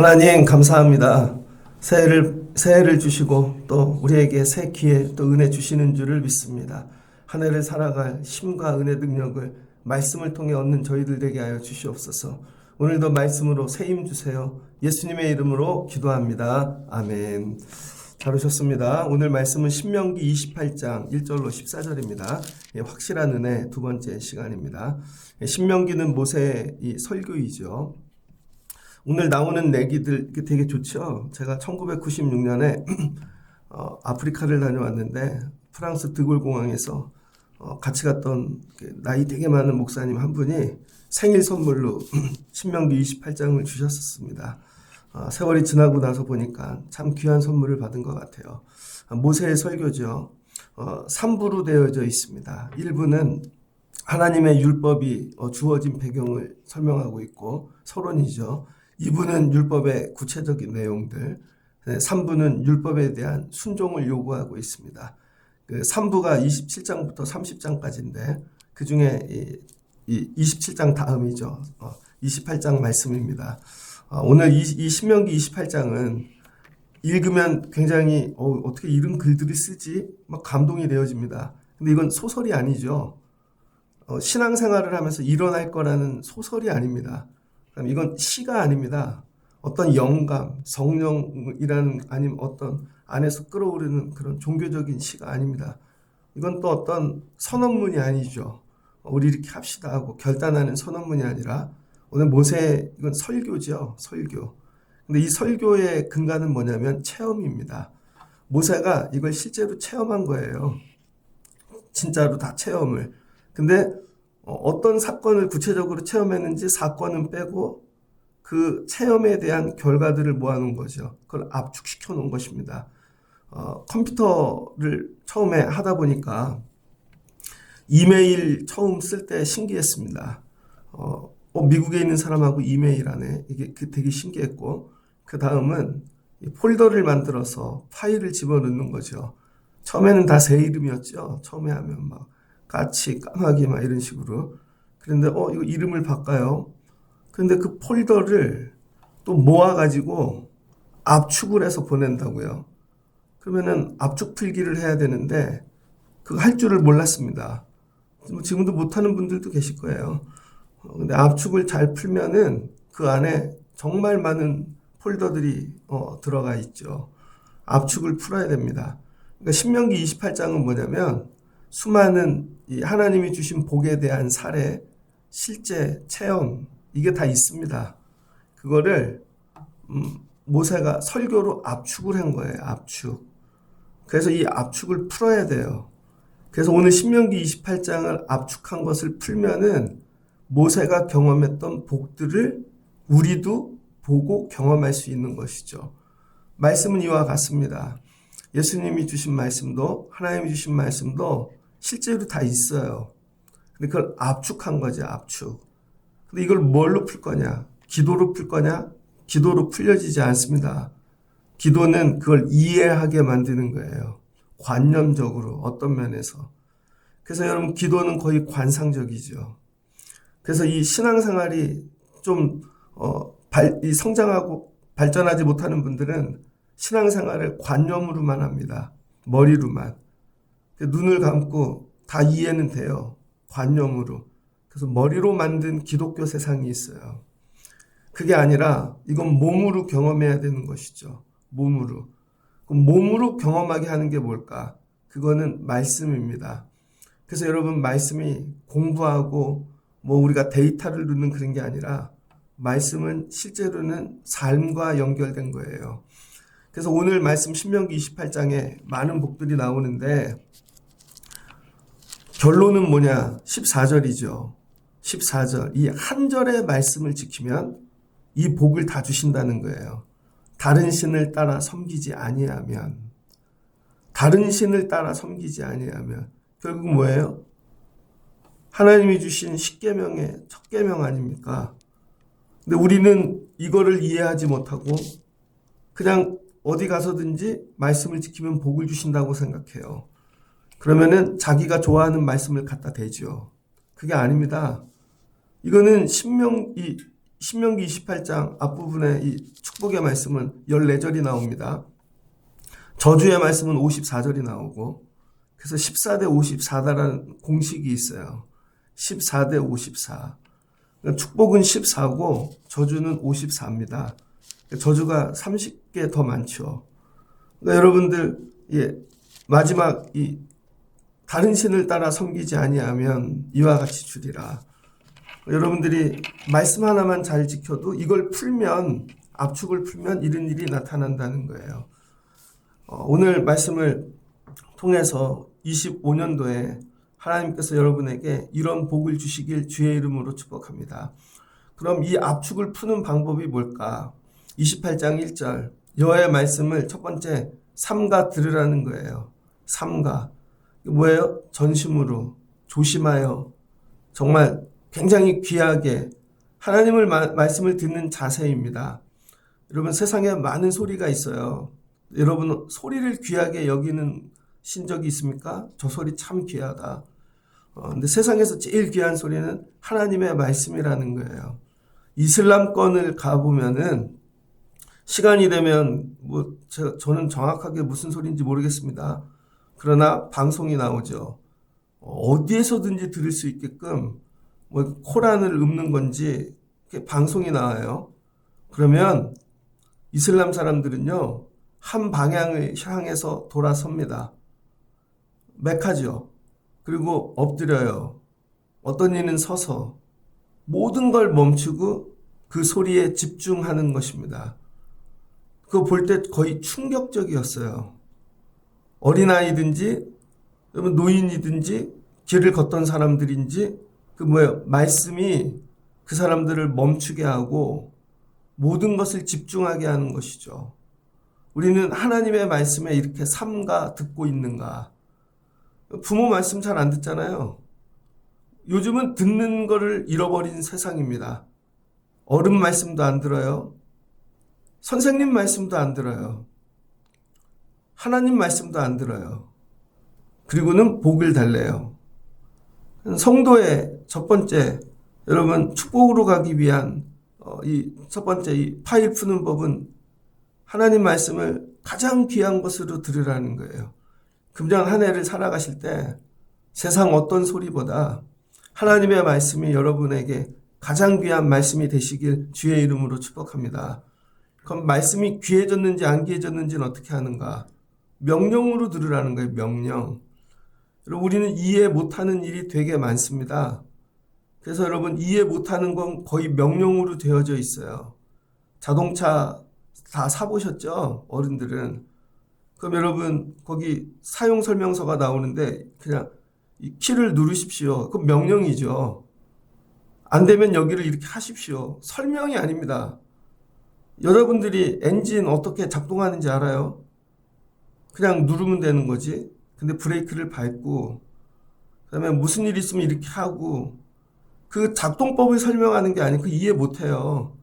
하나님 감사합니다. 새해를 주시고 또 우리에게 새 기회 또 은혜 주시는 줄을 믿습니다. 한 해를 살아갈 힘과 은혜 능력을 말씀을 통해 얻는 저희들 되게 하여 주시옵소서. 오늘도 말씀으로 새 힘 주세요. 예수님의 이름으로 기도합니다. 아멘. 잘 오셨습니다. 오늘 말씀은 신명기 28장 1절로 14절입니다. 확실한 은혜 두 번째 시간입니다. 신명기는 모세의 이 설교이죠. 오늘 나오는 얘기들 되게 좋죠. 제가 1996년에 아프리카를 다녀왔는데 프랑스 드골 공항에서 같이 갔던 나이 되게 많은 목사님 한 분이 생일 선물로 신명기 28장을 주셨었습니다. 세월이 지나고 나서 보니까 참 귀한 선물을 받은 것 같아요. 모세의 설교죠. 3부로 되어져 있습니다. 1부는 하나님의 율법이 주어진 배경을 설명하고 있고 서론이죠. 2부는 율법의 구체적인 내용들, 3부는 율법에 대한 순종을 요구하고 있습니다. 3부가 27장부터 30장까지인데 그 중에 이 27장 다음이죠. 28장 말씀입니다. 오늘 이 신명기 28장은 읽으면 굉장히 어떻게 이런 글들이 쓰지? 막 감동이 되어집니다. 근데 이건 소설이 아니죠. 신앙생활을 하면서 일어날 거라는 소설이 아닙니다. 이건 시가 아닙니다. 어떤 영감, 성령이라는 아니면 어떤 안에서 끌어오르는 그런 종교적인 시가 아닙니다. 이건 또 어떤 선언문이 아니죠. 우리 이렇게 합시다 하고 결단하는 선언문이 아니라 오늘 모세 이건 설교죠. 설교. 근데 이 설교의 근간은 뭐냐면 체험입니다. 모세가 이걸 실제로 체험한 거예요. 진짜로 다 체험을. 근데 어떤 사건을 구체적으로 체험했는지 사건은 빼고 그 체험에 대한 결과들을 모아놓은 거죠. 그걸 압축시켜 놓은 것입니다. 컴퓨터를 처음에 하다 보니까 이메일 처음 쓸 때 신기했습니다. 미국에 있는 사람하고 이메일 하네. 이게 되게 신기했고, 그 다음은 폴더를 만들어서 파일을 집어넣는 거죠. 처음에는 다 제 이름이었죠. 처음에 하면 막 까치, 까마귀 막 이런 식으로. 그런데 이거 이름을 바꿔요. 그런데 그 폴더를 또 모아가지고 압축을 해서 보낸다고요. 그러면은 압축 풀기를 해야 되는데 그거 할 줄을 몰랐습니다. 지금도 못하는 분들도 계실 거예요. 근데 압축을 잘 풀면은 그 안에 정말 많은 폴더들이 들어가 있죠. 압축을 풀어야 됩니다. 그러니까 신명기 28장은 뭐냐면 수많은 이 하나님이 주신 복에 대한 사례, 실제 체험 이게 다 있습니다. 그거를 모세가 설교로 압축을 한 거예요. 압축. 그래서 이 압축을 풀어야 돼요. 그래서 오늘 신명기 28장을 압축한 것을 풀면은 모세가 경험했던 복들을 우리도 보고 경험할 수 있는 것이죠. 말씀은 이와 같습니다. 예수님이 주신 말씀도 하나님이 주신 말씀도 실제로 다 있어요. 근데 그걸 압축한 거지, 압축. 근데 이걸 뭘로 풀 거냐? 기도로 풀 거냐? 기도로 풀려지지 않습니다. 기도는 그걸 이해하게 만드는 거예요. 관념적으로, 어떤 면에서. 그래서 여러분, 기도는 거의 관상적이죠. 그래서 이 신앙생활이 좀, 성장하고 발전하지 못하는 분들은 신앙생활을 관념으로만 합니다. 머리로만. 눈을 감고 다 이해는 돼요. 관념으로. 그래서 머리로 만든 기독교 세상이 있어요. 그게 아니라 이건 몸으로 경험해야 되는 것이죠. 몸으로. 그럼 몸으로 경험하게 하는 게 뭘까? 그거는 말씀입니다. 그래서 여러분 말씀이 공부하고 우리가 데이터를 넣는 그런 게 아니라 말씀은 실제로는 삶과 연결된 거예요. 그래서 오늘 말씀 신명기 28장에 많은 복들이 나오는데 결론은 뭐냐? 14절이죠. 14절. 이 한 절의 말씀을 지키면 이 복을 다 주신다는 거예요. 다른 신을 따라 섬기지 아니하면. 다른 신을 따라 섬기지 아니하면. 결국 뭐예요? 하나님이 주신 10계명의 첫 계명 아닙니까? 근데 우리는 이거를 이해하지 못하고 그냥 어디 가서든지 말씀을 지키면 복을 주신다고 생각해요. 그러면은 자기가 좋아하는 말씀을 갖다 대죠. 그게 아닙니다. 이거는 신명기 28장 앞부분에 이 축복의 말씀은 14절이 나옵니다. 저주의 말씀은 54절이 나오고, 그래서 14대 54다라는 공식이 있어요. 14대 54. 축복은 14고 저주는 54입니다. 저주가 30개 더 많죠. 그러니까 여러분들, 마지막 이 다른 신을 따라 섬기지 아니하면 이와 같이 주리라. 여러분들이 말씀 하나만 잘 지켜도 이걸 풀면, 압축을 풀면 이런 일이 나타난다는 거예요. 오늘 말씀을 통해서 25년도에 하나님께서 여러분에게 이런 복을 주시길 주의 이름으로 축복합니다. 그럼 이 압축을 푸는 방법이 뭘까? 28장 1절 여호와의 말씀을 첫 번째 삼가 들으라는 거예요. 삼가. 뭐예요? 전심으로 조심하여 정말 굉장히 귀하게 하나님을 말씀을 듣는 자세입니다. 여러분, 세상에 많은 소리가 있어요. 여러분, 소리를 귀하게 여기는 신적이 있습니까? 저 소리 참 귀하다. 근데 세상에서 제일 귀한 소리는 하나님의 말씀이라는 거예요. 이슬람권을 가보면은 시간이 되면 저는 정확하게 무슨 소리인지 모르겠습니다. 그러나 방송이 나오죠. 어디에서든지 들을 수 있게끔 코란을 읊는 건지 방송이 나와요. 그러면 이슬람 사람들은요, 한 방향을 향해서 돌아섭니다. 메카죠. 그리고 엎드려요. 어떤 이는 서서 모든 걸 멈추고 그 소리에 집중하는 것입니다. 그거 볼 때 거의 충격적이었어요. 어린아이든지 노인이든지 길을 걷던 사람들인지 말씀이 그 사람들을 멈추게 하고 모든 것을 집중하게 하는 것이죠. 우리는 하나님의 말씀에 이렇게 삼가 듣고 있는가? 부모 말씀 잘 안 듣잖아요. 요즘은 듣는 거를 잃어버린 세상입니다. 어른 말씀도 안 들어요. 선생님 말씀도 안 들어요. 하나님 말씀도 안 들어요. 그리고는 복을 달래요. 성도의 첫 번째, 여러분, 축복으로 가기 위한 이 첫 번째 이 파일 푸는 법은 하나님 말씀을 가장 귀한 것으로 들으라는 거예요. 금년 한 해를 살아가실 때 세상 어떤 소리보다 하나님의 말씀이 여러분에게 가장 귀한 말씀이 되시길 주의 이름으로 축복합니다. 그럼 말씀이 귀해졌는지 안 귀해졌는지는 어떻게 하는가? 명령으로 들으라는 거예요. 명령. 여러분, 우리는 이해 못하는 일이 되게 많습니다. 그래서 여러분, 이해 못하는 건 거의 명령으로 되어져 있어요. 자동차 다 사보셨죠? 어른들은. 그럼 여러분, 거기 사용 설명서가 나오는데 그냥 이 키를 누르십시오. 그건 명령이죠. 안 되면 여기를 이렇게 하십시오. 설명이 아닙니다. 여러분들이 엔진 어떻게 작동하는지 알아요? 그냥 누르면 되는 거지. 근데 브레이크를 밟고, 그다음에 무슨 일 있으면 이렇게 하고, 그 작동법을 설명하는 게 아니고 이해 못해요.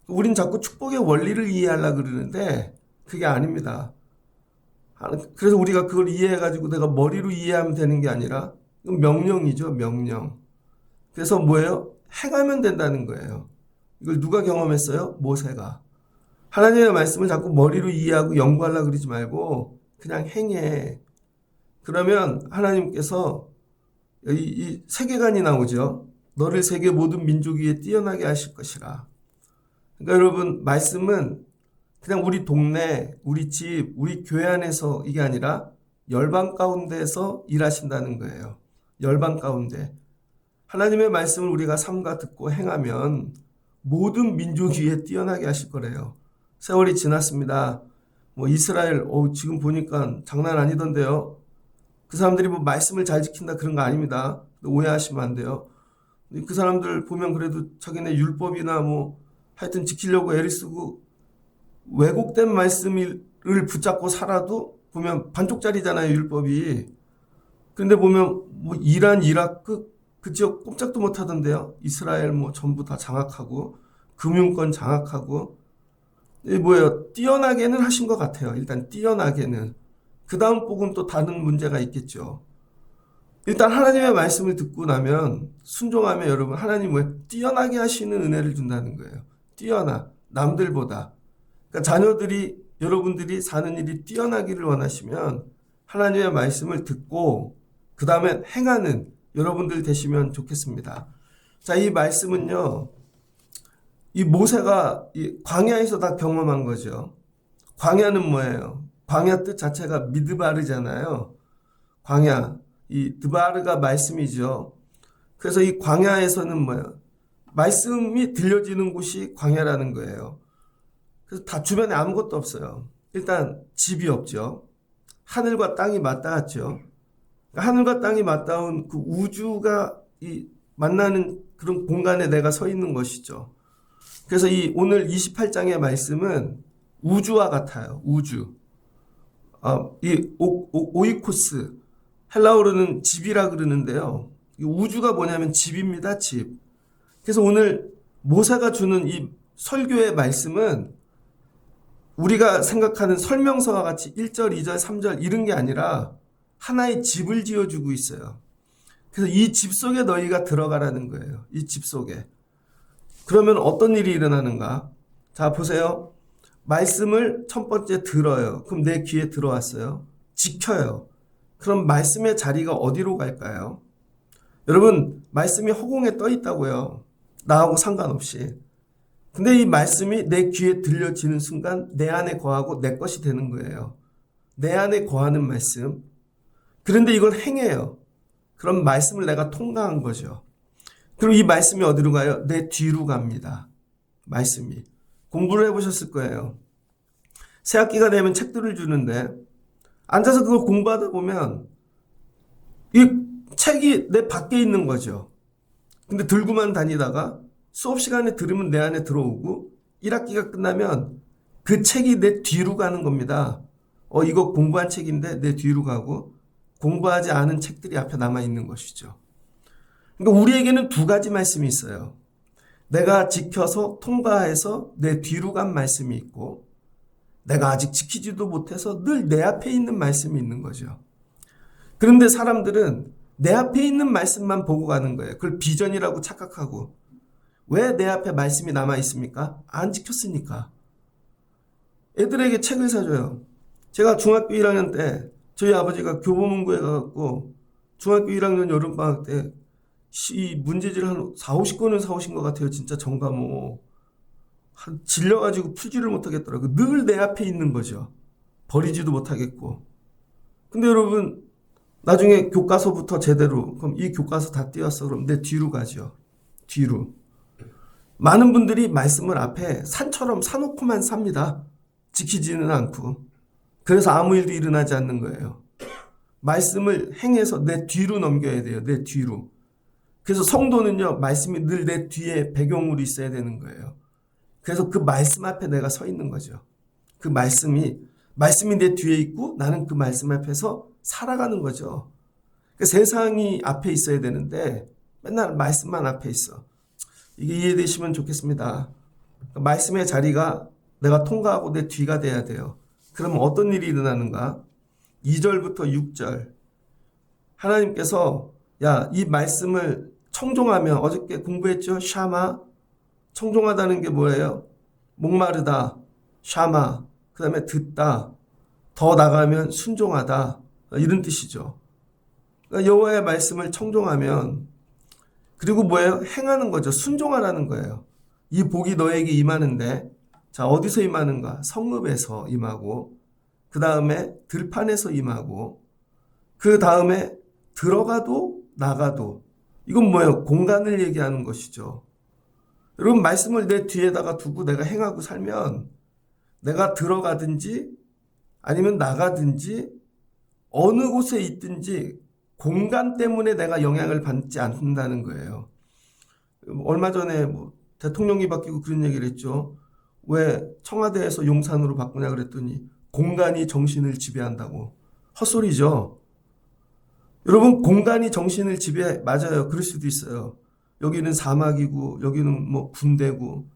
우린 자꾸 축복의 원리를 이해하려고 그러는데 그게 아닙니다. 그래서 우리가 그걸 이해해가지고 내가 머리로 이해하면 되는 게 아니라 이건 명령이죠, 명령. 그래서 뭐예요? 행하면 된다는 거예요. 이걸 누가 경험했어요? 모세가. 하나님의 말씀을 자꾸 머리로 이해하고 연구하려고 그러지 말고 그냥 행해. 그러면 하나님께서 이 세계관이 나오죠. 너를 세계 모든 민족 위에 뛰어나게 하실 것이라. 그러니까 여러분, 말씀은 그냥 우리 동네, 우리 집, 우리 교회 안에서 이게 아니라 열방 가운데서 일하신다는 거예요. 열방 가운데. 하나님의 말씀을 우리가 삼가 듣고 행하면 모든 민족 위에 뛰어나게 하실 거래요. 세월이 지났습니다. 이스라엘, 지금 보니까 장난 아니던데요. 그 사람들이 말씀을 잘 지킨다 그런 거 아닙니다. 오해하시면 안 돼요. 그 사람들 보면 그래도 자기네 율법이나 하여튼 지키려고 애를 쓰고 왜곡된 말씀을 붙잡고 살아도 보면 반쪽짜리잖아요, 율법이. 그런데 보면 이란, 이라크 그 지역 꼼짝도 못 하던데요. 이스라엘 전부 다 장악하고 금융권 장악하고. 뭐예요? 뛰어나게는 하신 것 같아요. 일단 뛰어나게는. 그 다음 복은 또 다른 문제가 있겠죠. 일단 하나님의 말씀을 듣고 나면 순종하면 여러분 하나님 왜 뛰어나게 하시는 은혜를 준다는 거예요. 뛰어나 남들보다. 그러니까 자녀들이 여러분들이 사는 일이 뛰어나기를 원하시면 하나님의 말씀을 듣고 그 다음에 행하는 여러분들 되시면 좋겠습니다. 자, 이 말씀은요. 이 모세가 이 광야에서 다 경험한 거죠. 광야는 뭐예요? 광야 뜻 자체가 미드바르잖아요. 광야. 이 드바르가 말씀이죠. 그래서 이 광야에서는 뭐예요? 말씀이 들려지는 곳이 광야라는 거예요. 그래서 다 주변에 아무것도 없어요. 일단 집이 없죠. 하늘과 땅이 맞닿았죠. 하늘과 땅이 맞닿은 그 우주가 이 만나는 그런 공간에 내가 서 있는 것이죠. 그래서 이 오늘 28장의 말씀은 우주와 같아요. 우주. 이 오이코스. 헬라어로는 집이라 그러는데요. 이 우주가 뭐냐면 집입니다. 집. 그래서 오늘 모세가 주는 이 설교의 말씀은 우리가 생각하는 설명서와 같이 1절, 2절, 3절 이런 게 아니라 하나의 집을 지어주고 있어요. 그래서 이 집 속에 너희가 들어가라는 거예요. 이 집 속에. 그러면 어떤 일이 일어나는가? 자, 보세요. 말씀을 첫 번째 들어요. 그럼 내 귀에 들어왔어요. 지켜요. 그럼 말씀의 자리가 어디로 갈까요? 여러분, 말씀이 허공에 떠 있다고요. 나하고 상관없이. 근데 이 말씀이 내 귀에 들려지는 순간 내 안에 거하고 내 것이 되는 거예요. 내 안에 거하는 말씀. 그런데 이걸 행해요. 그럼 말씀을 내가 통과한 거죠. 그럼 이 말씀이 어디로 가요? 내 뒤로 갑니다. 말씀이. 공부를 해보셨을 거예요. 새 학기가 되면 책들을 주는데 앉아서 그걸 공부하다 보면 이 책이 내 밖에 있는 거죠. 근데 들고만 다니다가 수업 시간에 들으면 내 안에 들어오고 1학기가 끝나면 그 책이 내 뒤로 가는 겁니다. 이거 공부한 책인데 내 뒤로 가고 공부하지 않은 책들이 앞에 남아 있는 것이죠. 그러니까 우리에게는 두 가지 말씀이 있어요. 내가 지켜서 통과해서 내 뒤로 간 말씀이 있고 내가 아직 지키지도 못해서 늘 내 앞에 있는 말씀이 있는 거죠. 그런데 사람들은 내 앞에 있는 말씀만 보고 가는 거예요. 그걸 비전이라고 착각하고. 왜 내 앞에 말씀이 남아 있습니까? 안 지켰으니까. 애들에게 책을 사줘요. 제가 중학교 1학년 때 저희 아버지가 교보문고에 가갖고 중학교 1학년 여름방학 때 이 문제지를 한 4, 50권을 사오신 것 같아요. 진짜 전과목. 질려가지고 풀지를 못하겠더라고요. 늘 내 앞에 있는 거죠. 버리지도 못하겠고. 근데 여러분 나중에 교과서부터 제대로 그럼 이 교과서 다 띄웠어. 그럼 내 뒤로 가죠. 뒤로. 많은 분들이 말씀을 앞에 산처럼 사놓고만 삽니다. 지키지는 않고. 그래서 아무 일도 일어나지 않는 거예요. 말씀을 행해서 내 뒤로 넘겨야 돼요. 내 뒤로. 그래서 성도는요. 말씀이 늘 내 뒤에 배경으로 있어야 되는 거예요. 그래서 그 말씀 앞에 내가 서 있는 거죠. 그 말씀이 내 뒤에 있고 나는 그 말씀 앞에서 살아가는 거죠. 그러니까 세상이 앞에 있어야 되는데 맨날 말씀만 앞에 있어. 이게 이해되시면 좋겠습니다. 말씀의 자리가 내가 통과하고 내 뒤가 돼야 돼요. 그러면 어떤 일이 일어나는가? 2절부터 6절. 하나님께서 이 말씀을 청종하면 어저께 공부했죠? 샤마. 청종하다는 게 뭐예요? 목마르다. 샤마. 그 다음에 듣다. 더 나가면 순종하다. 이런 뜻이죠. 그러니까 여호와의 말씀을 청종하면 그리고 뭐예요? 행하는 거죠. 순종하라는 거예요. 이 복이 너에게 임하는데 자 어디서 임하는가? 성읍에서 임하고 그 다음에 들판에서 임하고 그 다음에 들어가도 나가도 이건 뭐예요? 공간을 얘기하는 것이죠. 여러분 말씀을 내 뒤에다가 두고 내가 행하고 살면 내가 들어가든지 아니면 나가든지 어느 곳에 있든지 공간 때문에 내가 영향을 받지 않는다는 거예요. 얼마 전에 대통령이 바뀌고 그런 얘기를 했죠. 왜 청와대에서 용산으로 바꾸냐 그랬더니 공간이 정신을 지배한다고. 헛소리죠. 여러분 공간이 정신을 지배해. 맞아요. 그럴 수도 있어요. 여기는 사막이고 여기는 군대고.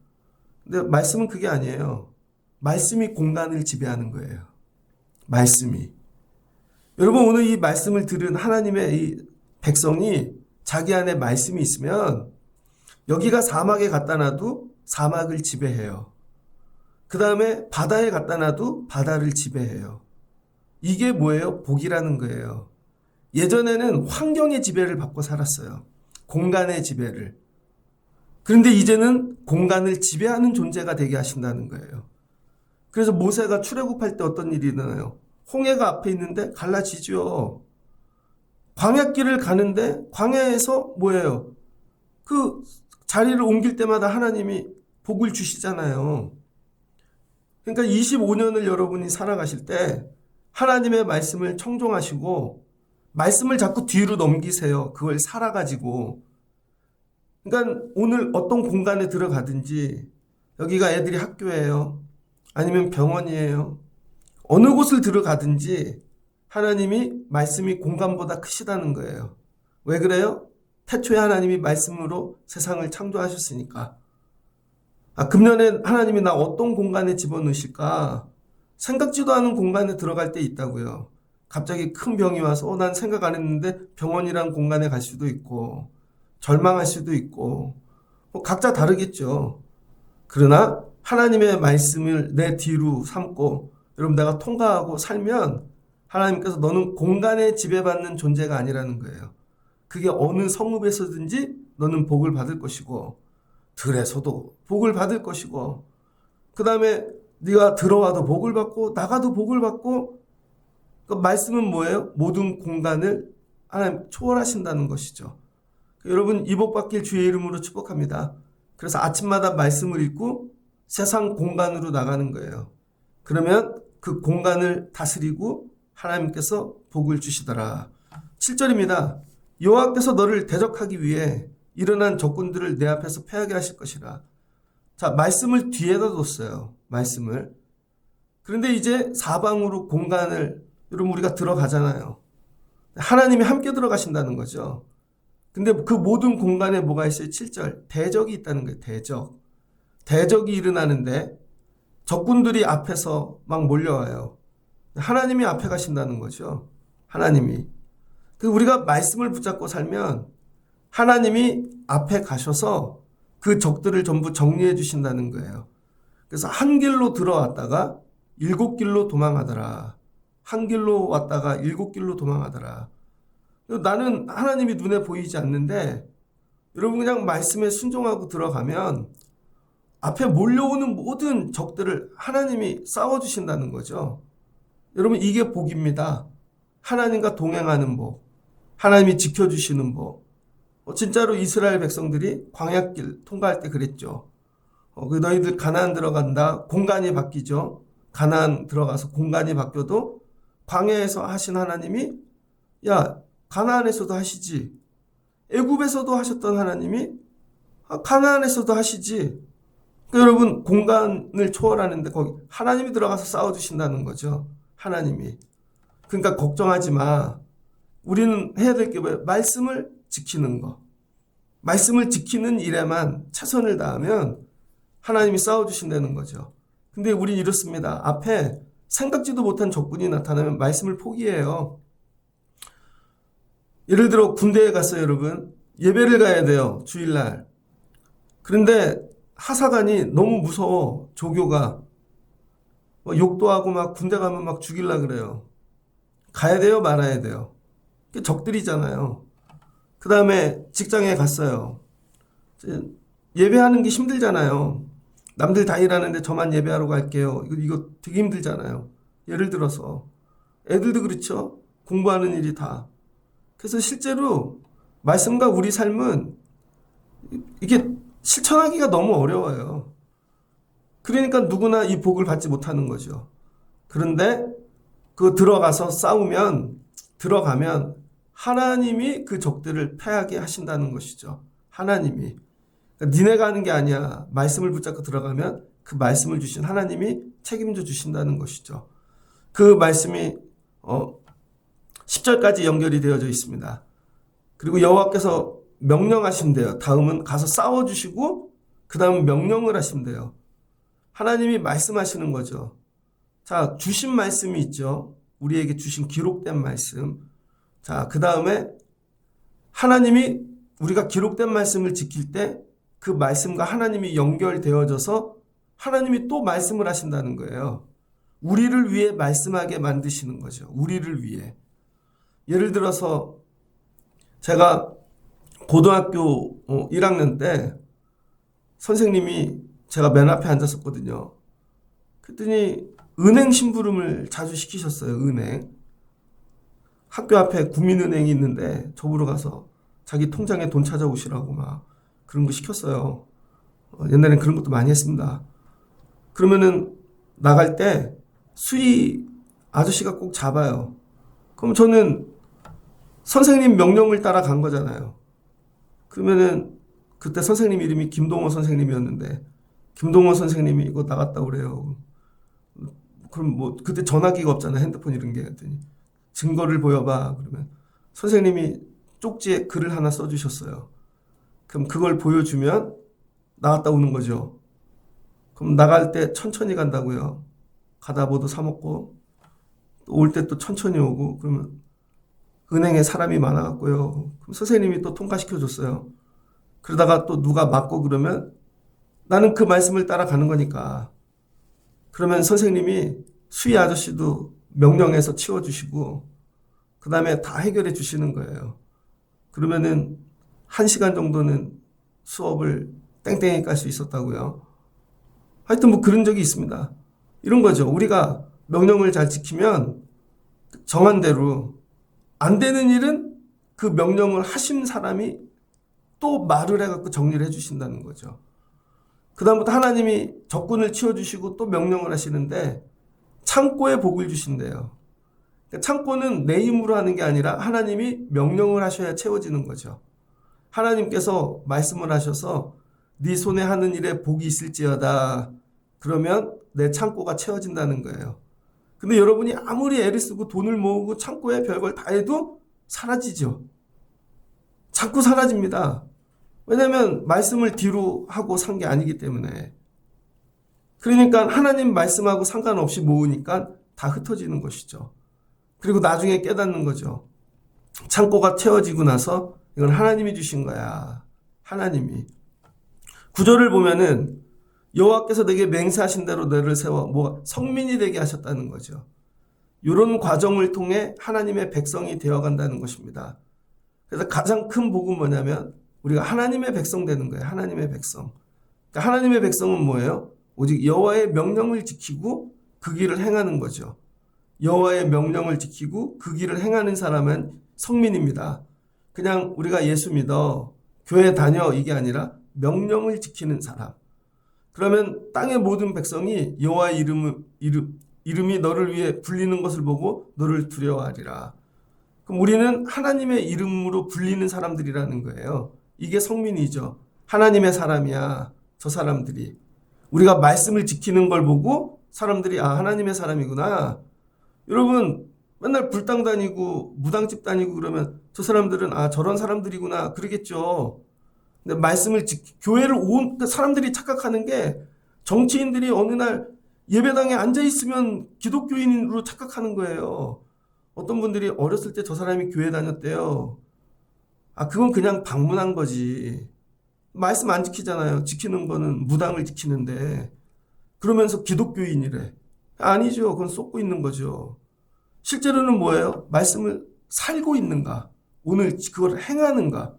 근데 말씀은 그게 아니에요. 말씀이 공간을 지배하는 거예요. 말씀이. 여러분 오늘 이 말씀을 들은 하나님의 이 백성이 자기 안에 말씀이 있으면 여기가 사막에 갖다 놔도 사막을 지배해요. 그 다음에 바다에 갖다 놔도 바다를 지배해요. 이게 뭐예요? 복이라는 거예요. 예전에는 환경의 지배를 받고 살았어요. 공간의 지배를. 그런데 이제는 공간을 지배하는 존재가 되게 하신다는 거예요. 그래서 모세가 출애굽할 때 어떤 일이 일어나요? 홍해가 앞에 있는데 갈라지죠. 광야길을 가는데 광야에서 뭐예요? 그 자리를 옮길 때마다 하나님이 복을 주시잖아요. 그러니까 25년을 여러분이 살아가실 때 하나님의 말씀을 청종하시고 말씀을 자꾸 뒤로 넘기세요. 그걸 살아가지고. 그러니까 오늘 어떤 공간에 들어가든지 여기가 애들이 학교예요. 아니면 병원이에요. 어느 곳을 들어가든지 하나님이 말씀이 공간보다 크시다는 거예요. 왜 그래요? 태초에 하나님이 말씀으로 세상을 창조하셨으니까. 금년에 하나님이 나 어떤 공간에 집어넣으실까? 생각지도 않은 공간에 들어갈 때 있다고요. 갑자기 큰 병이 와서 난 생각 안 했는데 병원이란 공간에 갈 수도 있고 절망할 수도 있고 각자 다르겠죠. 그러나 하나님의 말씀을 내 뒤로 삼고 여러분 내가 통과하고 살면 하나님께서 너는 공간에 지배받는 존재가 아니라는 거예요. 그게 어느 성읍에서든지 너는 복을 받을 것이고 들에서도 복을 받을 것이고 그 다음에 네가 들어와도 복을 받고 나가도 복을 받고 그 말씀은 뭐예요? 모든 공간을 하나님 초월하신다는 것이죠. 여러분 이 복 받길 주의 이름으로 축복합니다. 그래서 아침마다 말씀을 읽고 세상 공간으로 나가는 거예요. 그러면 그 공간을 다스리고 하나님께서 복을 주시더라. 7절입니다. 여호와께서 너를 대적하기 위해 일어난 적군들을 내 앞에서 패하게 하실 것이라. 자, 말씀을 뒤에다 뒀어요. 말씀을. 그런데 이제 사방으로 공간을 여러분 우리가 들어가잖아요. 하나님이 함께 들어가신다는 거죠. 근데 그 모든 공간에 뭐가 있어요? 7절. 대적이 있다는 거예요. 대적. 대적이 일어나는데 적군들이 앞에서 막 몰려와요. 하나님이 앞에 가신다는 거죠. 하나님이. 우리가 말씀을 붙잡고 살면 하나님이 앞에 가셔서 그 적들을 전부 정리해 주신다는 거예요. 그래서 한 길로 들어왔다가 7길로 도망하더라. 한 길로 왔다가 7길로 도망하더라. 나는 하나님이 눈에 보이지 않는데 여러분 그냥 말씀에 순종하고 들어가면 앞에 몰려오는 모든 적들을 하나님이 싸워주신다는 거죠. 여러분 이게 복입니다. 하나님과 동행하는 복. 하나님이 지켜주시는 복. 진짜로 이스라엘 백성들이 광야길 통과할 때 그랬죠. 너희들 가나안 들어간다. 공간이 바뀌죠. 가나안 들어가서 공간이 바뀌어도 광야에서 하신 하나님이 야 가나안에서도 하시지. 애굽에서도 하셨던 하나님이 가나안에서도 하시지. 그러니까 여러분 공간을 초월하는데 거기 하나님이 들어가서 싸워주신다는 거죠. 하나님이. 그러니까 걱정하지 마. 우리는 해야 될 게 뭐예요? 말씀을 지키는 거. 말씀을 지키는 일에만 최선을 다하면 하나님이 싸워주신다는 거죠. 근데 우린 이렇습니다. 앞에 생각지도 못한 적군이 나타나면 말씀을 포기해요. 예를 들어 군대에 갔어요, 여러분. 예배를 가야 돼요, 주일날. 그런데 하사관이 너무 무서워, 조교가. 욕도 하고 막 군대 가면 막 죽일라 그래요. 가야 돼요, 말아야 돼요. 적들이잖아요. 그 다음에 직장에 갔어요. 예배하는 게 힘들잖아요. 남들 다 일하는데 저만 예배하러 갈게요. 이거 되게 힘들잖아요. 예를 들어서. 애들도 그렇죠. 공부하는 일이 다. 그래서 실제로 말씀과 우리 삶은 이게 실천하기가 너무 어려워요. 그러니까 누구나 이 복을 받지 못하는 거죠. 그런데 들어가서 싸우면 들어가면 하나님이 그 적들을 패하게 하신다는 것이죠. 하나님이. 그러니까 니네가 하는 게 아니야. 말씀을 붙잡고 들어가면 그 말씀을 주신 하나님이 책임져 주신다는 것이죠. 그 말씀이 10절까지 연결이 되어져 있습니다. 그리고 여호와께서 명령하신대요. 다음은 가서 싸워주시고 그 다음은 명령을 하신대요. 하나님이 말씀하시는 거죠. 자, 주신 말씀이 있죠. 우리에게 주신 기록된 말씀. 자, 그 다음에 하나님이 우리가 기록된 말씀을 지킬 때 그 말씀과 하나님이 연결되어져서 하나님이 또 말씀을 하신다는 거예요. 우리를 위해 말씀하게 만드시는 거죠. 우리를 위해. 예를 들어서 제가 고등학교 1학년 때 선생님이 제가 맨 앞에 앉았었거든요. 그랬더니 은행 심부름을 자주 시키셨어요. 은행. 학교 앞에 국민은행이 있는데 저보러 가서 자기 통장에 돈 찾아오시라고 막 그런 거 시켰어요. 옛날엔 그런 것도 많이 했습니다. 그러면은 나갈 때 수위 아저씨가 꼭 잡아요. 그럼 저는 선생님 명령을 따라 간 거잖아요. 그러면은 그때 선생님 이름이 김동호 선생님이었는데 김동호 선생님이 이거 나갔다 그래요. 그럼 뭐 그때 전화기가 없잖아요. 핸드폰 이런 게. 했더니 증거를 보여봐. 그러면 선생님이 쪽지에 글을 하나 써주셨어요. 그럼 그걸 보여주면 나갔다 오는 거죠. 그럼 나갈 때 천천히 간다고요. 가다 뭐도 사 먹고 올 때 또 천천히 오고 그러면 은행에 사람이 많아갖고요. 그럼 선생님이 또 통과시켜 줬어요. 그러다가 또 누가 맞고 그러면 나는 그 말씀을 따라가는 거니까. 그러면 선생님이 수희 아저씨도 명령해서 치워주시고 그 다음에 다 해결해 주시는 거예요. 그러면은 1시간 정도는 수업을 땡땡이 깔 수 있었다고요. 하여튼 뭐 그런 적이 있습니다. 이런 거죠. 우리가 명령을 잘 지키면 정한 대로 안 되는 일은 그 명령을 하신 사람이 또 말을 해갖고 정리를 해주신다는 거죠. 그 다음부터 하나님이 적군을 치워주시고 또 명령을 하시는데 창고에 복을 주신대요. 창고는 내 힘으로 하는 게 아니라 하나님이 명령을 하셔야 채워지는 거죠. 하나님께서 말씀을 하셔서 네 손에 하는 일에 복이 있을지어다. 그러면 내 창고가 채워진다는 거예요. 근데 여러분이 아무리 애를 쓰고 돈을 모으고 창고에 별걸 다 해도 사라지죠. 자꾸 사라집니다. 왜냐하면 말씀을 뒤로 하고 산 게 아니기 때문에. 그러니까 하나님 말씀하고 상관없이 모으니까 다 흩어지는 것이죠. 그리고 나중에 깨닫는 거죠. 창고가 채워지고 나서 이건 하나님이 주신 거야. 하나님이. 구절을 보면은 여호와께서 내게 맹세하신 대로 너를 세워 성민이 되게 하셨다는 거죠. 이런 과정을 통해 하나님의 백성이 되어간다는 것입니다. 그래서 가장 큰 복은 뭐냐면 우리가 하나님의 백성 되는 거예요. 하나님의 백성. 그러니까 하나님의 백성은 뭐예요? 오직 여호와의 명령을 지키고 그 길을 행하는 거죠. 여호와의 명령을 지키고 그 길을 행하는 사람은 성민입니다. 그냥 우리가 예수 믿어, 교회 다녀 이게 아니라 명령을 지키는 사람. 그러면 땅의 모든 백성이 여호와의 이름이 너를 위해 불리는 것을 보고 너를 두려워하리라. 그럼 우리는 하나님의 이름으로 불리는 사람들이라는 거예요. 이게 성민이죠. 하나님의 사람이야. 저 사람들이. 우리가 말씀을 지키는 걸 보고 사람들이 하나님의 사람이구나. 여러분 맨날 불당 다니고 무당집 다니고 그러면 저 사람들은 저런 사람들이구나 그러겠죠. 근데 말씀을 교회를 온 사람들이 착각하는 게 정치인들이 어느 날 예배당에 앉아 있으면 기독교인으로 착각하는 거예요. 어떤 분들이 어렸을 때 저 사람이 교회 다녔대요. 그건 그냥 방문한 거지. 말씀 안 지키잖아요. 지키는 거는 무당을 지키는데 그러면서 기독교인이래. 아니죠. 그건 쏟고 있는 거죠. 실제로는 뭐예요? 말씀을 살고 있는가? 오늘 그걸 행하는가?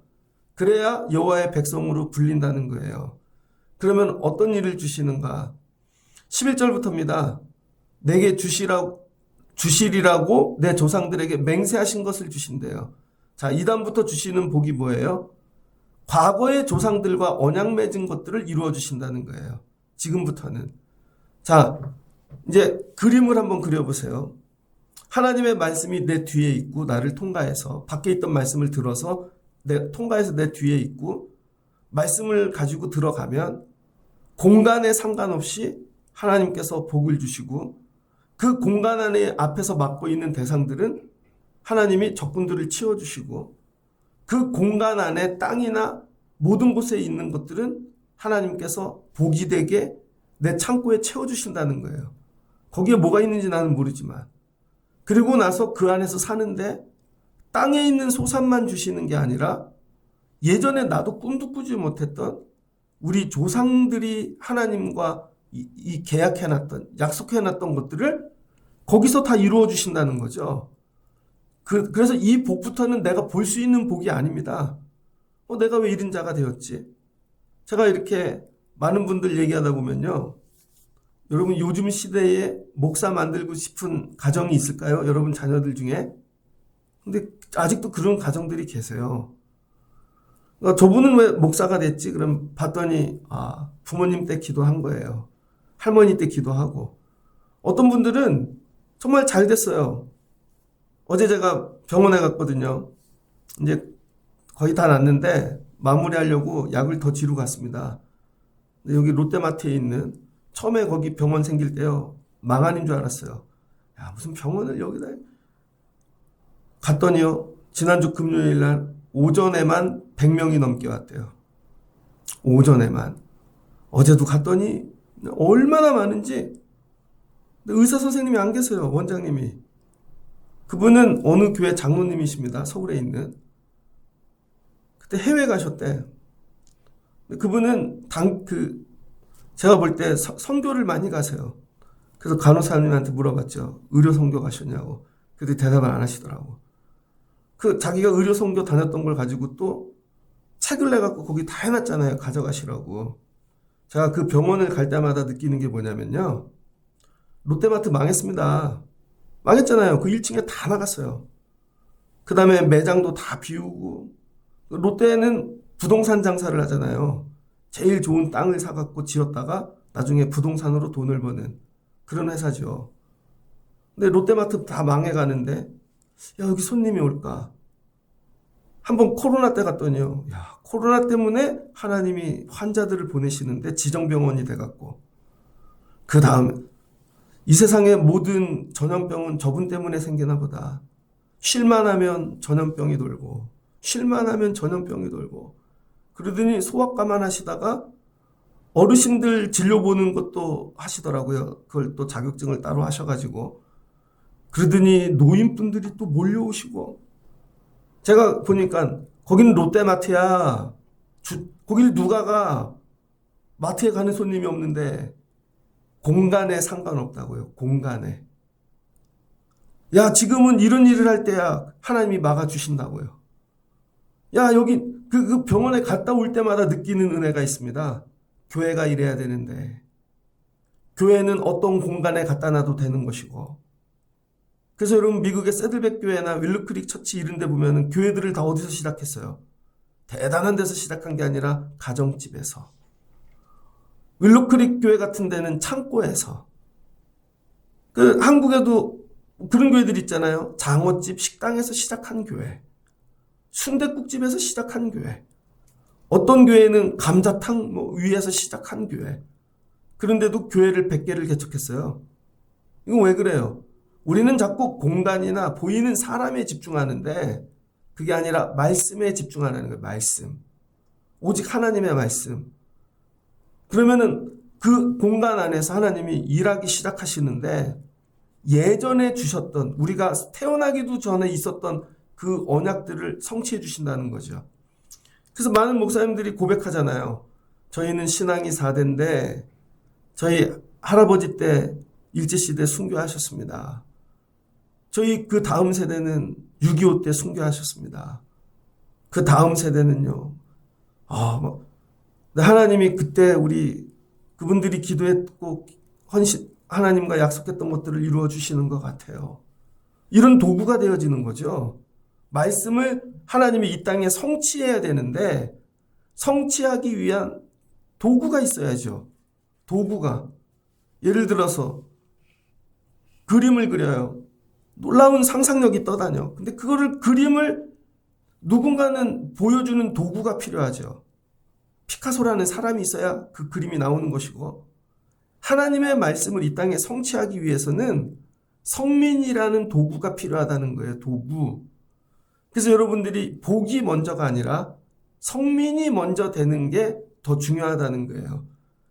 그래야 여호와의 백성으로 불린다는 거예요. 그러면 어떤 일을 주시는가? 11절부터입니다. 내게 주시리라고 내 조상들에게 맹세하신 것을 주신대요. 자, 2단부터 주시는 복이 뭐예요? 과거의 조상들과 언약 맺은 것들을 이루어 주신다는 거예요. 지금부터는. 자, 이제 그림을 한번 그려보세요. 하나님의 말씀이 내 뒤에 있고 나를 통과해서 밖에 있던 말씀을 들어서 통과해서 내 뒤에 있고 말씀을 가지고 들어가면 공간에 상관없이 하나님께서 복을 주시고 그 공간 안에 앞에서 맡고 있는 대상들은 하나님이 적군들을 치워주시고 그 공간 안에 땅이나 모든 곳에 있는 것들은 하나님께서 복이 되게 내 창고에 채워주신다는 거예요. 거기에 뭐가 있는지 나는 모르지만 그리고 나서 그 안에서 사는데 땅에 있는 소산만 주시는 게 아니라 예전에 나도 꿈도 꾸지 못했던 우리 조상들이 하나님과 이 계약해놨던, 약속해놨던 것들을 거기서 다 이루어 주신다는 거죠. 그래서 이 복부터는 내가 볼 수 있는 복이 아닙니다. 내가 왜 이런 자가 되었지? 제가 이렇게 많은 분들 얘기하다 보면요. 여러분 요즘 시대에 목사 만들고 싶은 가정이 있을까요? 여러분 자녀들 중에? 근데 아직도 그런 가정들이 계세요. 그러니까 저분은 왜 목사가 됐지? 그럼 봤더니 부모님 때 기도한 거예요. 할머니 때 기도하고. 어떤 분들은 정말 잘 됐어요. 어제 제가 병원에 갔거든요. 이제 거의 다 났는데 마무리하려고 약을 더 지러 갔습니다. 근데 여기 롯데마트에 있는 처음에 거기 병원 생길 때요. 망한인 줄 알았어요. 야, 무슨 병원을 여기다. 갔더니요. 지난주 금요일 날 오전에만 100명이 넘게 왔대요. 오전에만. 어제도 갔더니 얼마나 많은지. 의사 선생님이 안 계세요. 원장님이. 그분은 어느 교회 장로님이십니다. 서울에 있는. 그때 해외 가셨대. 그분은 제가 볼 때 선교를 많이 가세요. 그래서 간호사님한테 물어봤죠. 의료 선교 가셨냐고. 근데 대답을 안 하시더라고. 자기가 의료 선교 다녔던 걸 가지고 또 책을 내갖고 거기 다 해놨잖아요. 가져가시라고. 제가 그 병원을 갈 때마다 느끼는 게 뭐냐면요. 롯데마트 망했습니다. 망했잖아요. 그 1층에 다 나갔어요. 그 다음에 매장도 다 비우고. 롯데는 부동산 장사를 하잖아요. 제일 좋은 땅을 사갖고 지었다가 나중에 부동산으로 돈을 버는 그런 회사죠. 근데 롯데마트 다 망해가는데 여기 손님이 올까? 한번 코로나 때 갔더니요. 코로나 때문에 하나님이 환자들을 보내시는데 지정병원이 돼갖고 그 다음에 이 세상의 모든 전염병은 저분 때문에 생기나 보다. 쉴만 하면 전염병이 돌고 쉴만 하면 전염병이 돌고 그러더니 소아과만 하시다가 어르신들 진료 보는 것도 하시더라고요. 그걸 또 자격증을 따로 하셔가지고 그러더니 노인분들이 또 몰려오시고 제가 보니까 거기는 롯데마트야. 거길 누가 가? 마트에 가는 손님이 없는데 공간에 상관없다고요. 공간에. 야, 지금은 이런 일을 할 때야 하나님이 막아주신다고요. 야, 여기 그 병원에 갔다 올 때마다 느끼는 은혜가 있습니다. 교회가 이래야 되는데 교회는 어떤 공간에 갖다 놔도 되는 것이고 그래서 여러분 미국의 새들백 교회나 윌루크릭 처치 이런 데 보면은 교회들을 다 어디서 시작했어요? 대단한 데서 시작한 게 아니라 가정집에서. 윌루크릭 교회 같은 데는 창고에서. 한국에도 그런 교회들 있잖아요. 장어집, 식당에서 시작한 교회. 순댓국집에서 시작한 교회. 어떤 교회는 감자탕 위에서 시작한 교회. 그런데도 교회를 100개를 개척했어요. 이건 왜 그래요? 우리는 자꾸 공간이나 보이는 사람에 집중하는데 그게 아니라 말씀에 집중하는 거예요. 말씀. 오직 하나님의 말씀. 그러면은 그 공간 안에서 하나님이 일하기 시작하시는데 예전에 주셨던 우리가 태어나기도 전에 있었던 그 언약들을 성취해 주신다는 거죠. 그래서 많은 목사님들이 고백하잖아요. 저희는 신앙이 4대인데 저희 할아버지 때 일제시대 순교하셨습니다. 저희 그 다음 세대는 6.25 때 순교하셨습니다. 그 다음 세대는요. 하나님이 그때 그분들이 기도했고 하나님과 약속했던 것들을 이루어 주시는 것 같아요. 이런 도구가 되어지는 거죠. 말씀을 하나님이 이 땅에 성취해야 되는데 성취하기 위한 도구가 있어야죠. 도구가. 예를 들어서 그림을 그려요. 놀라운 상상력이 떠다녀. 근데 그림을 누군가는 보여주는 도구가 필요하죠. 피카소라는 사람이 있어야 그 그림이 나오는 것이고 하나님의 말씀을 이 땅에 성취하기 위해서는 성민이라는 도구가 필요하다는 거예요. 도구. 그래서 여러분들이 복이 먼저가 아니라 성민이 먼저 되는 게 더 중요하다는 거예요.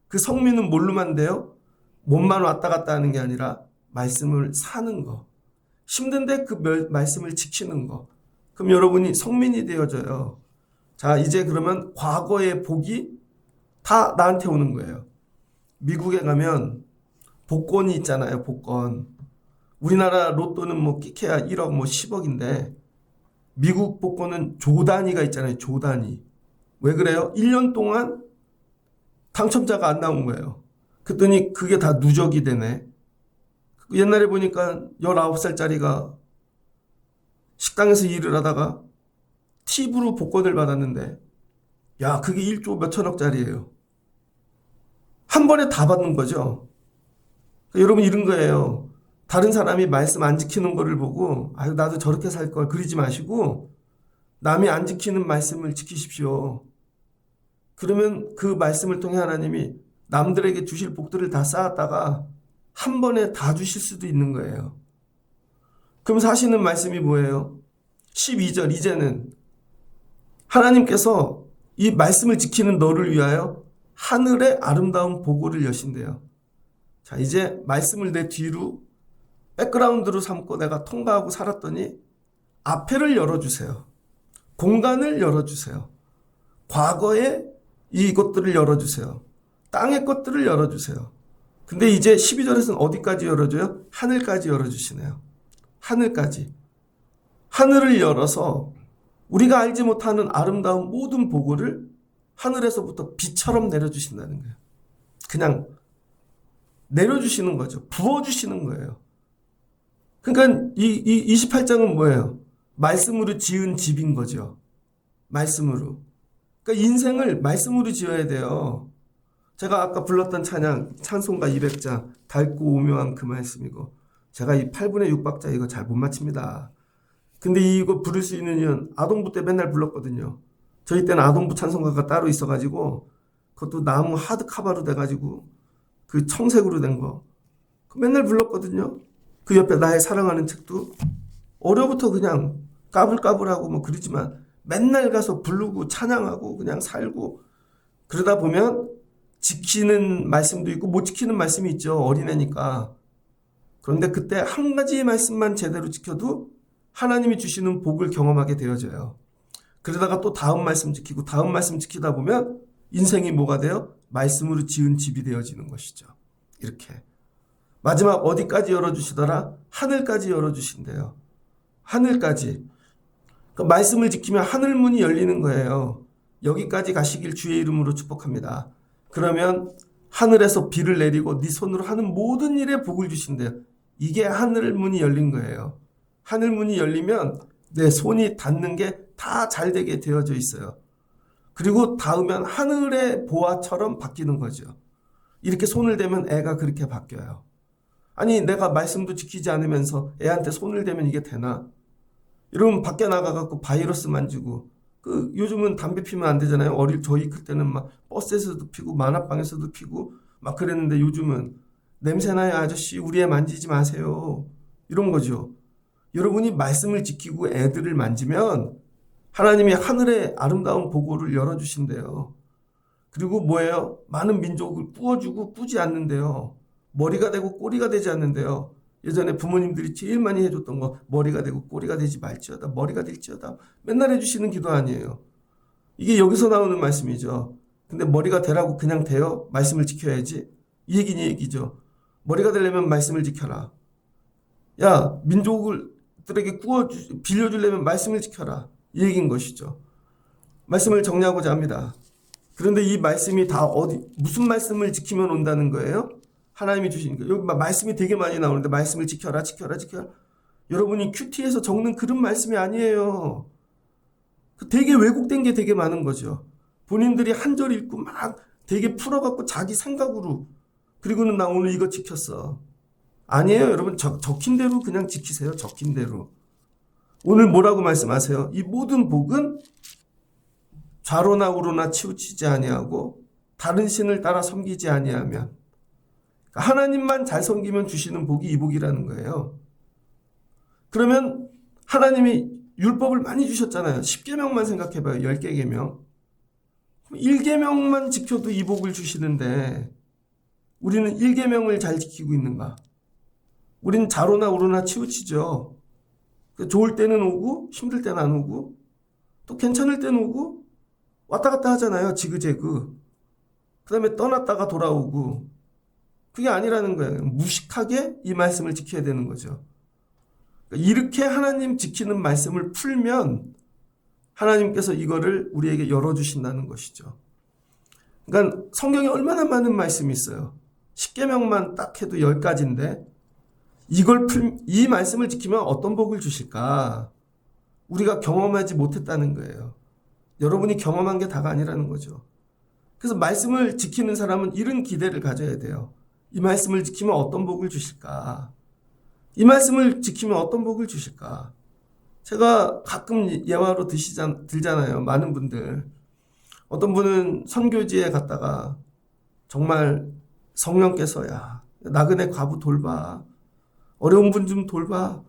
그 성민은 뭘로만 돼요? 몸만 왔다 갔다 하는 게 아니라 말씀을 사는 거. 힘든데 그 말씀을 지키는 거. 그럼 여러분이 성민이 되어져요. 자, 이제 그러면 과거의 복이 다 나한테 오는 거예요. 미국에 가면 복권이 있잖아요, 복권. 우리나라 로또는 뭐 끼케야 1억, 뭐 10억인데, 미국 복권은 조 단위가 있잖아요, 조 단위. 왜 그래요? 1년 동안 당첨자가 안 나온 거예요. 그랬더니 그게 다 누적이 되네. 옛날에 보니까 19살짜리가 식당에서 일을 하다가 팁으로 복권을 받았는데, 야, 그게 1조 몇천억짜리예요. 한 번에 다 받는 거죠. 그러니까 여러분 이런 거예요. 다른 사람이 말씀 안 지키는 거를 보고 아유 나도 저렇게 살 걸 그러지 마시고 남이 안 지키는 말씀을 지키십시오. 그러면 그 말씀을 통해 하나님이 남들에게 주실 복들을 다 쌓았다가 한 번에 다 주실 수도 있는 거예요. 그러면서 하시는 말씀이 뭐예요? 12절 이제는 하나님께서 이 말씀을 지키는 너를 위하여 하늘의 아름다운 보고를 여신대요. 자, 이제 말씀을 내 뒤로 백그라운드로 삼고 내가 통과하고 살았더니 앞에를 열어주세요. 공간을 열어주세요. 과거의 이것들을 열어주세요. 땅의 것들을 열어주세요. 근데 이제 12절에서는 어디까지 열어줘요? 하늘까지 열어주시네요. 하늘까지. 하늘을 열어서 우리가 알지 못하는 아름다운 모든 보고를 하늘에서부터 비처럼 내려주신다는 거예요. 그냥 내려주시는 거죠. 부어주시는 거예요. 그러니까 이 28장은 뭐예요? 말씀으로 지은 집인 거죠. 말씀으로. 그러니까 인생을 말씀으로 지어야 돼요. 제가 아까 불렀던 찬송가 200장 밝고 오묘한 그 말씀이고 제가 이 8분의 6박자 이거 잘 못 맞춥니다. 근데 이거 부를 수 있는 이유는 아동부 때 맨날 불렀거든요. 저희 때는 아동부 찬송가가 따로 있어가지고 그것도 나무 하드 카바로 돼가지고 그 청색으로 된 거 맨날 불렀거든요. 그 옆에 나의 사랑하는 책도 어려부터 그냥 까불까불하고 뭐 그러지만 맨날 가서 부르고 찬양하고 그냥 살고 그러다 보면 지키는 말씀도 있고 못 지키는 말씀이 있죠. 어린애니까. 그런데 그때 한 가지 말씀만 제대로 지켜도 하나님이 주시는 복을 경험하게 되어져요. 그러다가 또 다음 말씀 지키고 다음 말씀 지키다 보면 인생이 뭐가 돼요? 말씀으로 지은 집이 되어지는 것이죠. 이렇게. 마지막 어디까지 열어주시더라? 하늘까지 열어주신대요. 하늘까지. 그 말씀을 지키면 하늘문이 열리는 거예요. 여기까지 가시길 주의 이름으로 축복합니다. 그러면 하늘에서 비를 내리고 네 손으로 하는 모든 일에 복을 주신대요. 이게 하늘문이 열린 거예요. 하늘문이 열리면 내 손이 닿는 게 다 잘되게 되어져 있어요. 그리고 닿으면 하늘의 보화처럼 바뀌는 거죠. 이렇게 손을 대면 애가 그렇게 바뀌어요. 아니 내가 말씀도 지키지 않으면서 애한테 손을 대면 이게 되나? 여러분 밖에 나가갖고 바이러스 만지고 요즘은 담배 피면 안 되잖아요. 저희 그때는 막 버스에서도 피고 만화방에서도 피고 막 그랬는데 요즘은 냄새나요 아저씨 우리 애 만지지 마세요. 이런 거죠. 여러분이 말씀을 지키고 애들을 만지면 하나님이 하늘의 아름다운 보고를 열어주신대요. 그리고 뭐예요? 많은 민족을 꾸어주고 꾸지 않는데요. 머리가 되고 꼬리가 되지 않는데요. 예전에 부모님들이 제일 많이 해줬던 거 머리가 되고 꼬리가 되지 말지어다 머리가 될지어다 맨날 해주시는 기도 아니에요. 이게 여기서 나오는 말씀이죠. 근데 머리가 되라고 그냥 돼요? 말씀을 지켜야지. 이 얘기죠. 머리가 되려면 말씀을 지켜라. 야 민족들에게 빌려주려면 말씀을 지켜라. 이 얘기인 것이죠. 말씀을 정리하고자 합니다. 그런데 이 말씀이 다 무슨 말씀을 지키면 온다는 거예요? 하나님이 주시니까. 여기 말씀이 되게 많이 나오는데 말씀을 지켜라. 여러분이 큐티에서 적는 그런 말씀이 아니에요. 되게 왜곡된 게 되게 많은 거죠. 본인들이 한 절 읽고 막 되게 풀어갖고 자기 생각으로 그리고는 나 오늘 이거 지켰어. 아니에요. 여러분 적힌 대로 그냥 지키세요. 적힌 대로. 오늘 뭐라고 말씀하세요? 이 모든 복은 좌로나 우로나 치우치지 아니하고 다른 신을 따라 섬기지 아니하면 하나님만 잘 섬기면 주시는 복이 이 복이라는 거예요. 그러면 하나님이 율법을 많이 주셨잖아요. 10계명만 생각해봐요. 10개 계명. 1계명만 지켜도 이 복을 주시는데 우리는 1계명을 잘 지키고 있는가? 우린 좌로나 우로나 치우치죠. 좋을 때는 오고 힘들 때는 안 오고 또 괜찮을 때는 오고 왔다 갔다 하잖아요. 지그재그. 그 다음에 떠났다가 돌아오고. 그게 아니라는 거예요. 무식하게 이 말씀을 지켜야 되는 거죠. 이렇게 하나님 지키는 말씀을 풀면 하나님께서 이거를 우리에게 열어주신다는 것이죠. 그러니까 성경에 얼마나 많은 말씀이 있어요. 십계명만 딱 해도 10가지인데 이 말씀을 지키면 어떤 복을 주실까? 우리가 경험하지 못했다는 거예요. 여러분이 경험한 게 다가 아니라는 거죠. 그래서 말씀을 지키는 사람은 이런 기대를 가져야 돼요. 이 말씀을 지키면 어떤 복을 주실까? 이 말씀을 지키면 어떤 복을 주실까? 제가 가끔 예화로 들잖아요. 많은 분들. 어떤 분은 선교지에 갔다가 정말 성령께서 야, 나그네 과부 돌봐. 어려운 분 좀 돌봐.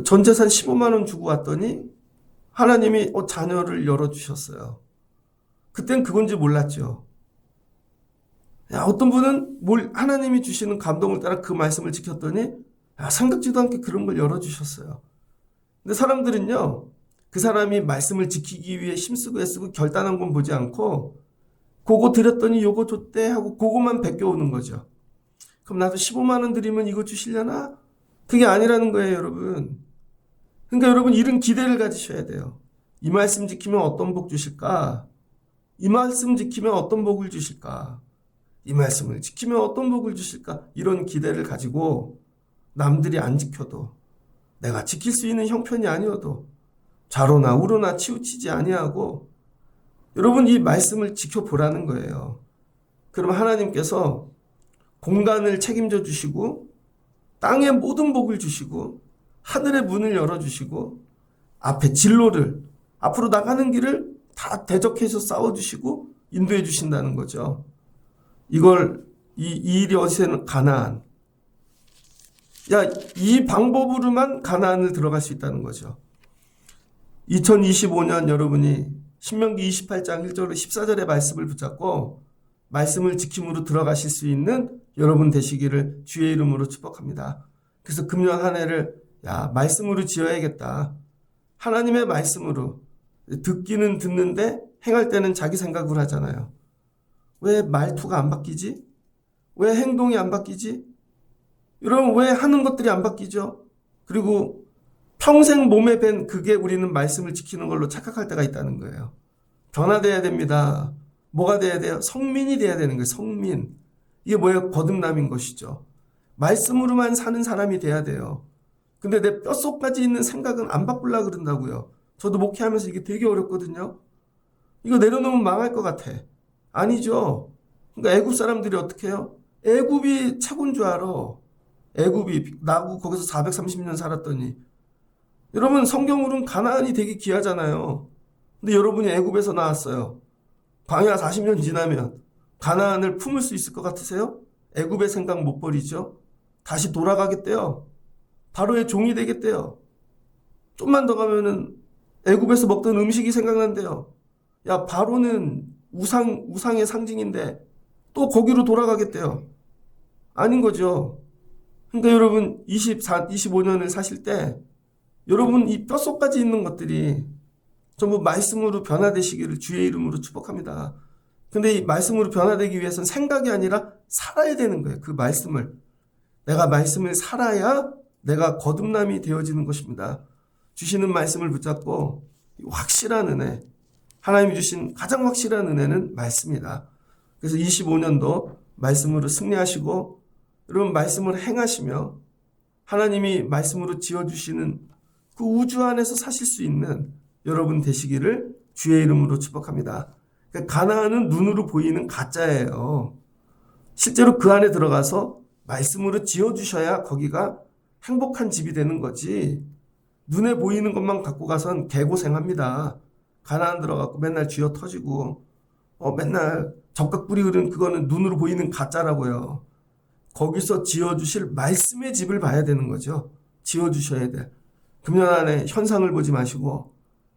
전 재산 15만 원 주고 왔더니 하나님이 자녀를 열어주셨어요. 그땐 그건지 몰랐죠. 어떤 분은 하나님이 주시는 감동을 따라 그 말씀을 지켰더니 생각지도 않게 그런 걸 열어주셨어요. 근데 사람들은요, 그 사람이 말씀을 지키기 위해 힘쓰고 애쓰고 결단한 건 보지 않고 그거 드렸더니 요거 줬대 하고 그것만 베껴오는 거죠. 그럼 나도 15만 원 드리면 이거 주시려나? 그게 아니라는 거예요, 여러분. 그러니까 여러분 이런 기대를 가지셔야 돼요. 이 말씀 지키면 어떤 복 주실까? 이 말씀 지키면 어떤 복을 주실까? 이 말씀을 지키면 어떤 복을 주실까? 이런 기대를 가지고 남들이 안 지켜도 내가 지킬 수 있는 형편이 아니어도 좌로나 우로나 치우치지 아니하고 여러분 이 말씀을 지켜보라는 거예요. 그럼 하나님께서 공간을 책임져 주시고 땅의 모든 복을 주시고 하늘의 문을 열어주시고 앞에 진로를 앞으로 나가는 길을 다 대적해서 싸워주시고 인도해 주신다는 거죠. 이 일이 어디서는 가나안. 이 방법으로만 가나안을 들어갈 수 있다는 거죠. 2025년 여러분이 신명기 28장 1절로 14절의 말씀을 붙잡고 말씀을 지킴으로 들어가실 수 있는 여러분 되시기를 주의 이름으로 축복합니다. 그래서 금년 한 해를 말씀으로 지어야겠다. 하나님의 말씀으로. 듣기는 듣는데 행할 때는 자기 생각으로 하잖아요. 왜 말투가 안 바뀌지? 왜 행동이 안 바뀌지? 여러분 왜 하는 것들이 안 바뀌죠? 그리고 평생 몸에 밴 그게 우리는 말씀을 지키는 걸로 착각할 때가 있다는 거예요. 변화돼야 됩니다. 뭐가 돼야 돼요? 성민이 돼야 되는 거예요. 성민. 이게 뭐예요? 거듭남인 것이죠. 말씀으로만 사는 사람이 돼야 돼요. 근데 내 뼛속까지 있는 생각은 안 바꾸려고 그런다고요. 저도 목회하면서 이게 되게 어렵거든요. 이거 내려놓으면 망할 것 같아. 아니죠. 그러니까 애굽 사람들이 어떻게 해요? 애굽이 최고인 줄 알아. 애굽이 나고 거기서 430년 살았더니. 여러분 성경으로는 가나안이 되게 귀하잖아요. 근데 여러분이 애굽에서 나왔어요. 광야 40년 지나면 가나안을 품을 수 있을 것 같으세요? 애굽의 생각 못 버리죠. 다시 돌아가겠대요. 바로의 종이 되겠대요. 좀만 더 가면은 애굽에서 먹던 음식이 생각난대요. 바로는 우상의 상징인데 또 거기로 돌아가겠대요. 아닌 거죠. 그러니까 여러분 25년을 사실 때 여러분 이 뼛속까지 있는 것들이 전부 말씀으로 변화되시기를 주의 이름으로 축복합니다. 근데 이 말씀으로 변화되기 위해서는 생각이 아니라 살아야 되는 거예요. 그 말씀을. 내가 말씀을 살아야 내가 거듭남이 되어지는 것입니다. 주시는 말씀을 붙잡고 확실한 은혜, 하나님이 주신 가장 확실한 은혜는 말씀이다. 그래서 25년도 말씀으로 승리하시고 여러분 말씀을 행하시며 하나님이 말씀으로 지어주시는 그 우주 안에서 사실 수 있는 여러분 되시기를 주의 이름으로 축복합니다. 그러니까 가나안은 눈으로 보이는 가짜예요. 실제로 그 안에 들어가서 말씀으로 지어주셔야 거기가 행복한 집이 되는 거지. 눈에 보이는 것만 갖고 가선 개고생합니다. 가나안 들어가고 맨날 쥐어 터지고 맨날 적각 뿌리 흐르는 그거는 눈으로 보이는 가짜라고요. 거기서 지어주실 말씀의 집을 봐야 되는 거죠. 지어주셔야 돼. 금년 안에 현상을 보지 마시고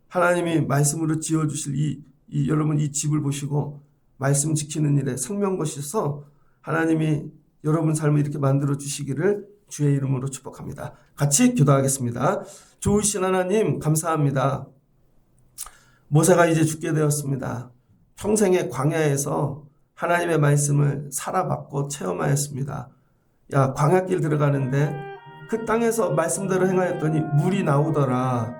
하나님이 말씀으로 지어주실 여러분 이 집을 보시고 말씀 지키는 일에 생명 것이서 하나님이 여러분 삶을 이렇게 만들어 주시기를 주의 이름으로 축복합니다. 같이 기도하겠습니다. 좋으신 하나님 감사합니다. 모세가 이제 죽게 되었습니다. 평생의 광야에서 하나님의 말씀을 살아봤고 체험하였습니다. 야, 광야길 들어가는데 그 땅에서 말씀대로 행하였더니 물이 나오더라.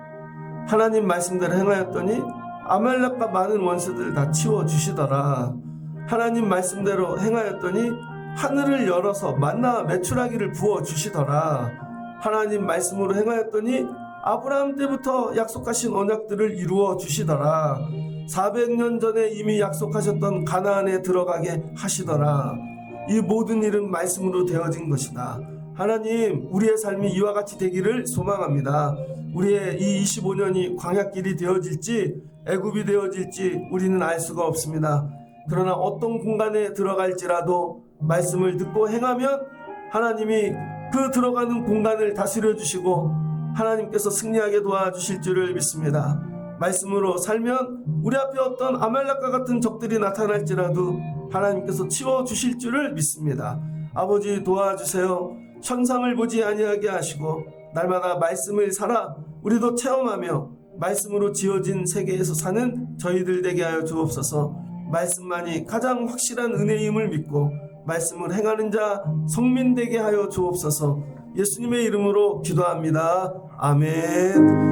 하나님 말씀대로 행하였더니 아말렉과 많은 원수들 다 치워주시더라. 하나님 말씀대로 행하였더니 하늘을 열어서 만나 메추라기를 부어주시더라. 하나님 말씀으로 행하였더니 아브라함 때부터 약속하신 언약들을 이루어 주시더라. 400년 전에 이미 약속하셨던 가나안에 들어가게 하시더라. 이 모든 일은 말씀으로 되어진 것이다. 하나님, 우리의 삶이 이와 같이 되기를 소망합니다. 우리의 이 25년이 광야길이 되어질지 애굽이 되어질지 우리는 알 수가 없습니다. 그러나 어떤 공간에 들어갈지라도 말씀을 듣고 행하면 하나님이 그 들어가는 공간을 다스려 주시고 하나님께서 승리하게 도와주실 줄을 믿습니다. 말씀으로 살면 우리 앞에 어떤 아말렉과 같은 적들이 나타날지라도 하나님께서 치워주실 줄을 믿습니다. 아버지 도와주세요. 천상을 보지 아니하게 하시고 날마다 말씀을 살아 우리도 체험하며 말씀으로 지어진 세계에서 사는 저희들 되게 하여 주옵소서. 말씀만이 가장 확실한 은혜임을 믿고 말씀을 행하는 자 성민 되게 하여 주옵소서. 예수님의 이름으로 기도합니다. 아멘.